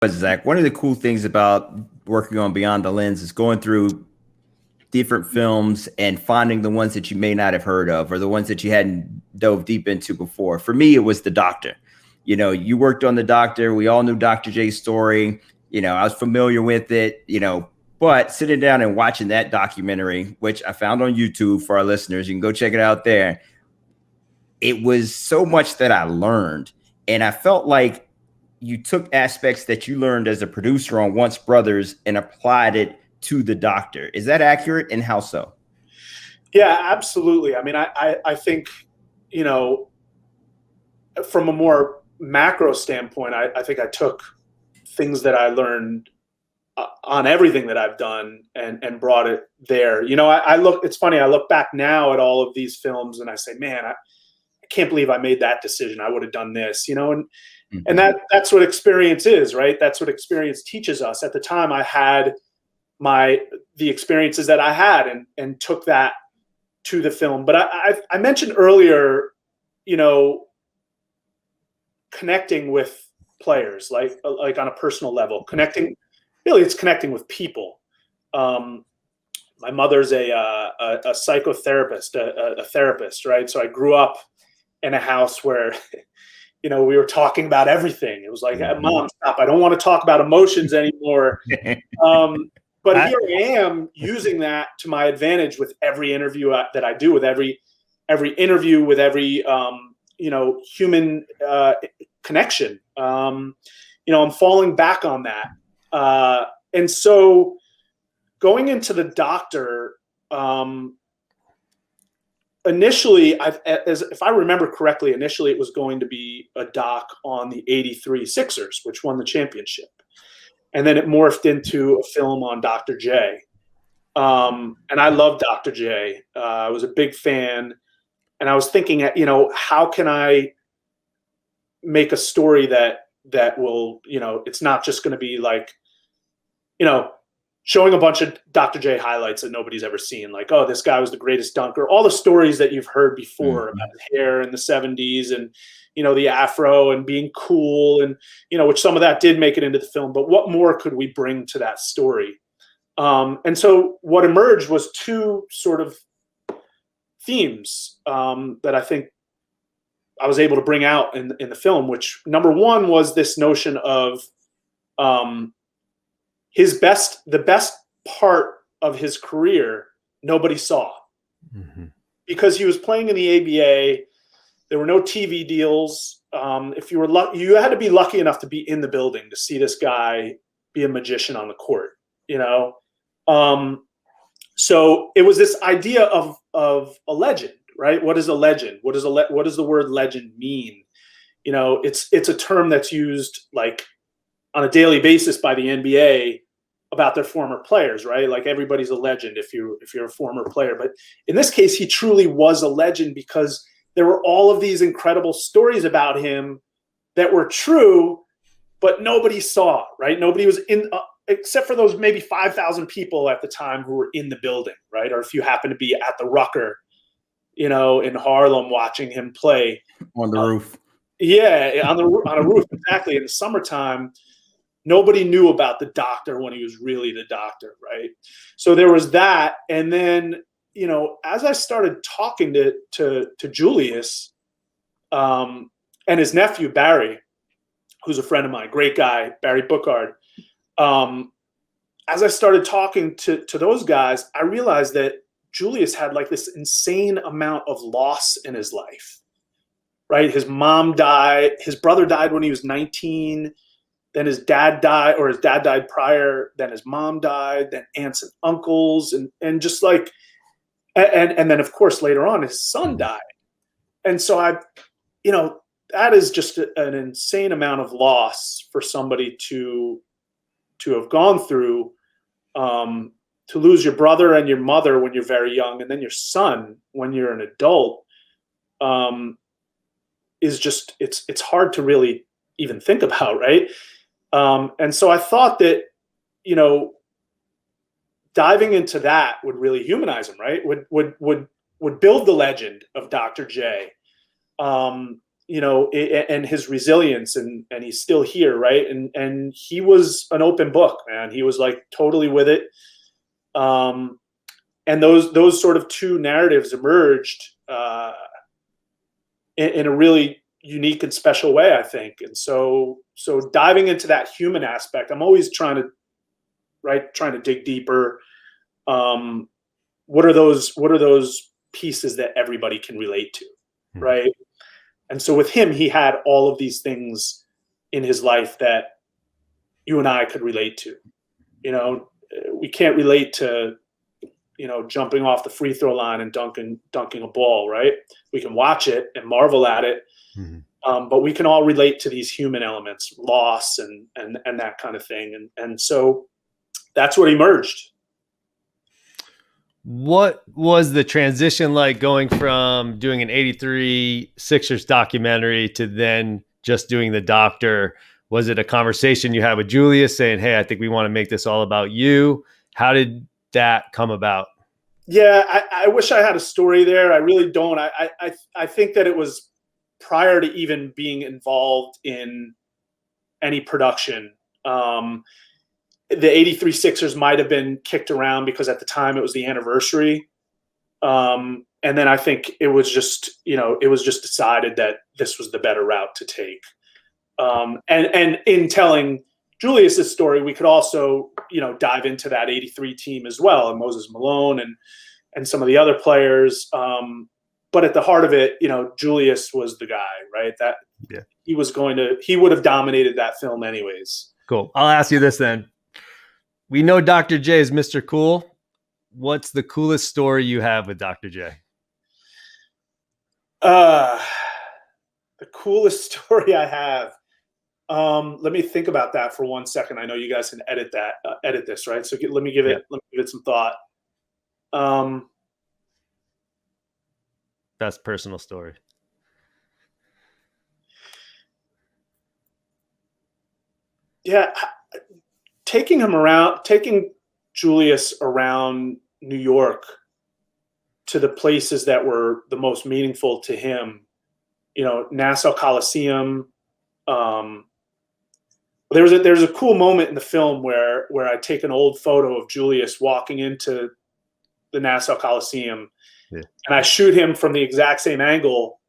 But Zach, one of the cool things about working on Beyond the Lens is going through different films and finding the ones that you may not have heard of or the ones that you hadn't dove deep into before. For me, it was The Doctor. You know, you worked on The Doctor. We all knew Dr. J's story. You know, I was familiar with it, but sitting down and watching that documentary, which I found on YouTube for our listeners, you can go check it out there. It was so much that I learned. And I felt like you took aspects that you learned as a producer on Once Brothers and applied it to The Doctor. Is that accurate, and how so? Yeah, absolutely. I mean, I think, from a more macro standpoint, I think I took things that I learned on everything that I've done and brought it there. It's funny, I look back now at all of these films and I say, man, I can't believe I made that decision. I would have done this, and that's what experience is, right? That's what experience teaches us. At the time, I had the experiences that I had and took that to the film. But I mentioned earlier, connecting with players, like on a personal level, it's connecting with people. My mother's a psychotherapist, a therapist, right? So I grew up in a house where, we were talking about everything. It was like, Mom, stop. I don't want to talk about emotions anymore. But here I am using that to my advantage with every interview that I do, with every interview, with every, human connection. I'm falling back on that. And so going into The Doctor, initially, if I remember correctly, initially it was going to be a doc on the '83 Sixers, which won the championship. And then it morphed into a film on Dr. J. And I love Dr. J. I was a big fan. And I was thinking, how can I make a story that will, it's not just going to be like, showing a bunch of Dr. J highlights that nobody's ever seen. Like, oh, this guy was the greatest dunker. All the stories that you've heard before about his hair in the '70s and, the afro and being cool and, which some of that did make it into the film. But what more could we bring to that story? And so what emerged was two sort of themes that I think I was able to bring out in the film, which number one was this notion of the best part of his career nobody saw, because he was playing in the ABA. There were no TV deals. If you were lucky, you had to be lucky enough to be in the building to see this guy be a magician on the court. So it was this idea of a legend, right? What is a legend? What does the word legend mean? It's a term that's used like on a daily basis by the NBA about their former players, right? Like everybody's a legend if you're a former player. But in this case, he truly was a legend because there were all of these incredible stories about him that were true, but nobody saw, right? Nobody was in, except for those maybe 5,000 people at the time who were in the building, right? Or if you happen to be at the Rucker, in Harlem watching him play. On the roof. Yeah, on a roof, exactly. In the summertime, nobody knew about the Doctor when he was really the Doctor, right? So there was that. And then, as I started talking to Julius and his nephew, Barry, who's a friend of mine, great guy, Barry Bookard, as I started talking to those guys, I realized that Julius had like this insane amount of loss in his life, right? His mom died. His brother died when he was 19. Then his dad died, or his dad died prior. Then his mom died. Then aunts and uncles, and just like, and then of course later on his son died. And so that is just an insane amount of loss for somebody to have gone through. To lose your brother and your mother when you're very young, and then your son when you're an adult, is just it's hard to really even think about, right? And so I thought that diving into that would really humanize him, right? Would build the legend of Dr. J. and his resilience, and he's still here, right? And he was an open book, man. He was like totally with it. And those sort of two narratives emerged in a really unique and special way, I think. And so diving into that human aspect, I'm always trying to dig deeper. What are those pieces that everybody can relate to, right? And so with him, he had all of these things in his life that you and I could relate to. We can't relate to, jumping off the free throw line and dunking a ball, right? We can watch it and marvel at it, but we can all relate to these human elements, loss and that kind of thing. And so that's what emerged. What was the transition like going from doing an 83 Sixers documentary to then just doing the doctor? Was it a conversation you had with Julius saying, hey, I think we want to make this all about you? How did that come about? Yeah, I wish I had a story there. I really don't. I think that it was prior to even being involved in any production. The 83 Sixers might have been kicked around because at the time it was the anniversary. And then I think it was just decided that this was the better route to take. And in telling Julius's story, we could also, dive into that 83 team as well, and Moses Malone and some of the other players. But at the heart of it, Julius was the guy, right? He would have dominated that film anyways. Cool. I'll ask you this then. We know Dr. J is Mr. Cool. What's the coolest story you have with Dr. J? The coolest story I have. Let me think about that for 1 second. I know you guys can edit this, right? So let me give it some thought. Best personal story. Yeah. Taking Julius around New York to the places that were the most meaningful to him, Nassau Coliseum. There's a cool moment in the film where I take an old photo of Julius walking into the Nassau Coliseum, and I shoot him from the exact same angle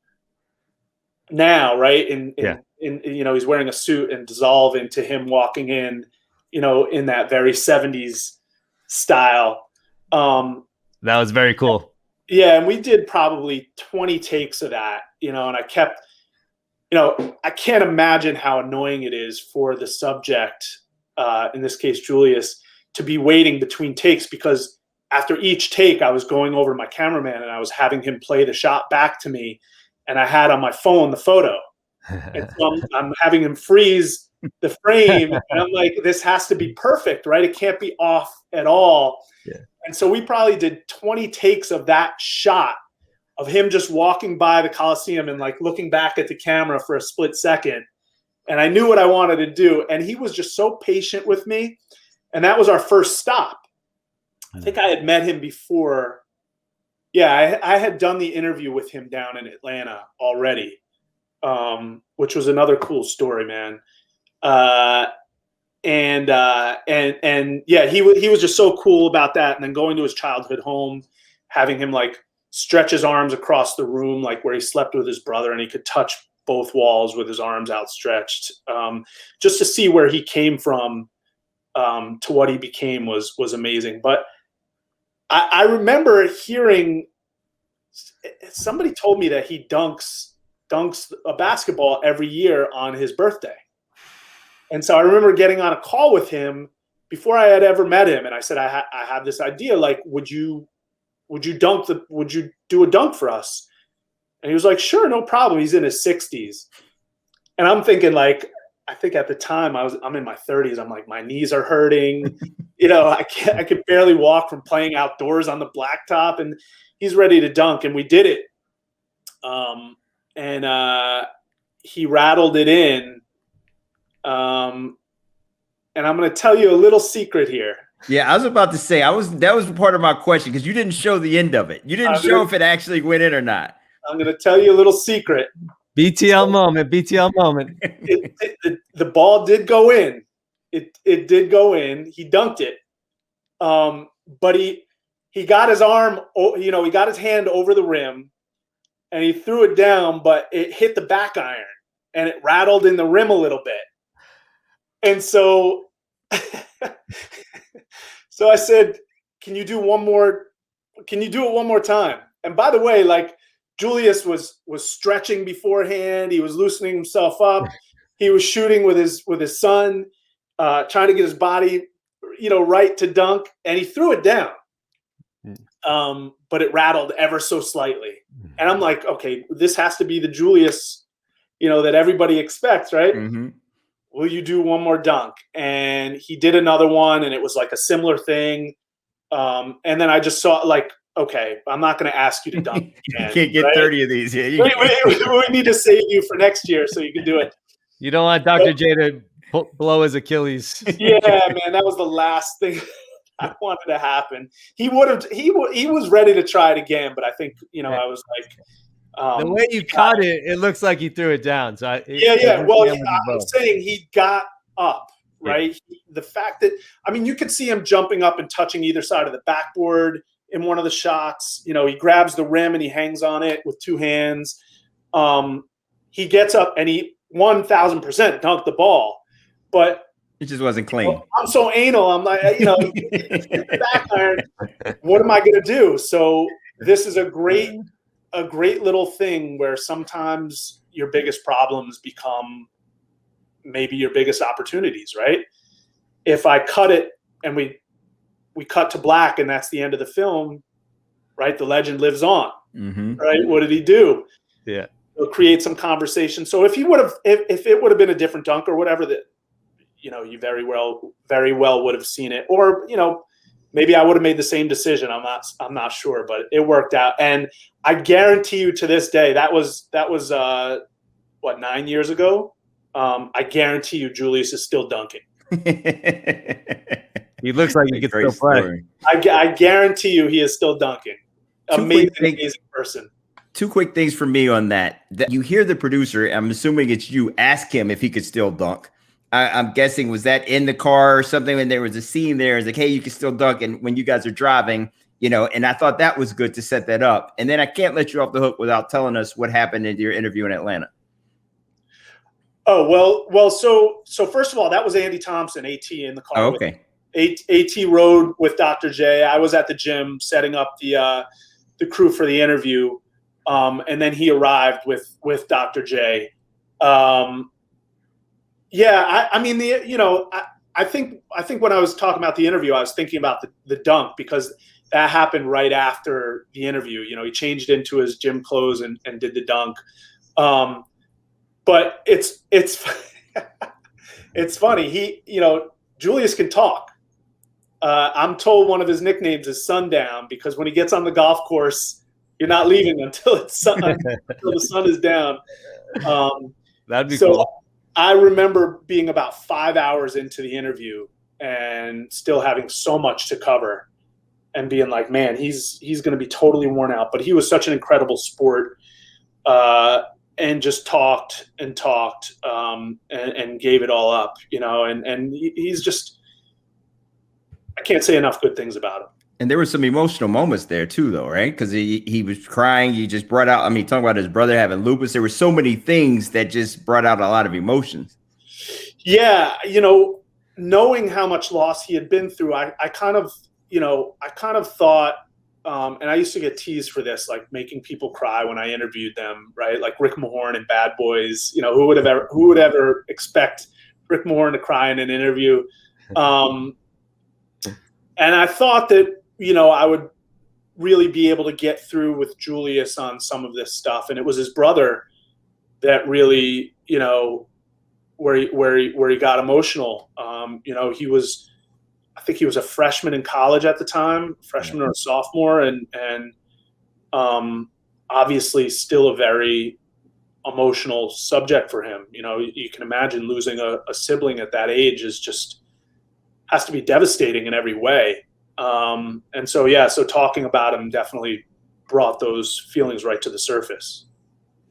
now, right? He's wearing a suit, and dissolve into him walking in, in that very 70s style. That was very cool. Yeah. And we did probably 20 takes of that, and I kept, I can't imagine how annoying it is for the subject, in this case, Julius, to be waiting between takes, because after each take, I was going over to my cameraman and I was having him play the shot back to me. And I had on my phone the photo. And so I'm having him freeze the frame, and I'm like, this has to be perfect, right? It can't be off at all. Yeah. And so we probably did 20 takes of that shot of him just walking by the Coliseum and like looking back at the camera for a split second. And I knew what I wanted to do. And he was just so patient with me. And that was our first stop. I think I had met him before. Yeah, I had done the interview with him down in Atlanta already, which was another cool story, man. And yeah, he was just so cool about that. And then going to his childhood home, having him like stretch his arms across the room, like where he slept with his brother, and he could touch both walls with his arms outstretched, just to see where he came from, to what he became was amazing. But I remember hearing somebody told me that he dunks a basketball every year on his birthday. And so I remember getting on a call with him before I had ever met him. And I said, I have this idea, like, would you do a dunk for us? And he was like, sure, no problem. He's in his 60s. And I'm thinking, like, I think at the time I'm in my 30s. I'm like, my knees are hurting. I could barely walk from playing outdoors on the blacktop, and he's ready to dunk. And we did it. And he rattled it in. And I'm going to tell you a little secret here. Yeah, I was about to say, that was part of my question, because you didn't show the end of it. You didn't show if it actually went in or not. I'm going to tell you a little secret. BTL moment. BTL moment. The ball did go in. It did go in. He dunked it. But he got his arm, he got his hand over the rim, and he threw it down, but it hit the back iron, and it rattled in the rim a little bit. And so, so I said, "Can you do one more? Can you do it one more time?" And by the way, like, Julius was stretching beforehand. He was loosening himself up. He was shooting with his son, trying to get his body, right to dunk, and he threw it down. But it rattled ever so slightly. And I'm like, okay, this has to be the Julius, that everybody expects, right? Mm-hmm. Will you do one more dunk? And he did another one, and it was like a similar thing. And then I just saw, like, okay, I'm not going to ask you to dunk again. You can't get right? 30 of these. Yeah, we need to save you for next year so you can do it. You don't want Dr. J to blow his Achilles. Yeah, man, that was the last thing I wanted to happen. He was ready to try it again, but I think, I was like, the way you caught it, it looks like he threw it down. So Well, I'm saying he got up, right? Yeah. The fact that, you could see him jumping up and touching either side of the backboard in one of the shots. He grabs the rim and he hangs on it with two hands. He gets up and he 1000% dunked the ball, but it just wasn't clean. I'm so anal. I'm like, back iron. What am I going to do? So this is a great little thing where sometimes your biggest problems become maybe your biggest opportunities, right? If I cut it and we cut to black and that's the end of the film, right? The legend lives on, right? What did he do? Yeah. He'll create some conversation. So if it would have been a different dunk or whatever, that, you very well would have seen it, or, maybe I would have made the same decision. I'm not sure, but it worked out. And I guarantee you to this day, that was 9 years ago. I guarantee you Julius is still dunking. He looks like he could still play. I guarantee you he is still dunking. Amazing person. Two quick things for me on that. You hear the producer, I'm assuming it's you, ask him if he could still dunk. I'm guessing, was that in the car or something when there was a scene there? It's like, hey, you can still dunk. And when you guys are driving, and I thought that was good to set that up. And then I can't let you off the hook without telling us what happened in your interview in Atlanta. Oh, well, so first of all, that was Andy Thompson, AT, in the car. Oh, okay. AT rode with Dr. J. I was at the gym setting up the crew for the interview. And then he arrived with Dr. J. I think when I was talking about the interview, I was thinking about the dunk, because that happened right after the interview. He changed into his gym clothes and did the dunk. But it's it's funny. Julius can talk. I'm told one of his nicknames is Sundown, because when he gets on the golf course, you're not leaving until the sun is down. That'd be cool. I remember being about 5 hours into the interview and still having so much to cover, and being like, man, he's going to be totally worn out. But he was such an incredible sport, and just talked and gave it all up, and he's just, I can't say enough good things about him. And there were some emotional moments there too, though, right? Because he was crying. He just brought out, talking about his brother having lupus. There were so many things that just brought out a lot of emotions. Yeah, knowing how much loss he had been through, I kind of thought, and I used to get teased for this, like making people cry when I interviewed them, right? Like Rick Mahorn and Bad Boys. Who would ever expect Rick Mahorn to cry in an interview? And I thought that, I would really be able to get through with Julius on some of this stuff. And it was his brother that really, where he got emotional. I think he was a freshman in college at the time, freshman or a sophomore, and obviously still a very emotional subject for him. You can imagine losing a sibling at that age has to be devastating in every way. So talking about him definitely brought those feelings right to the surface.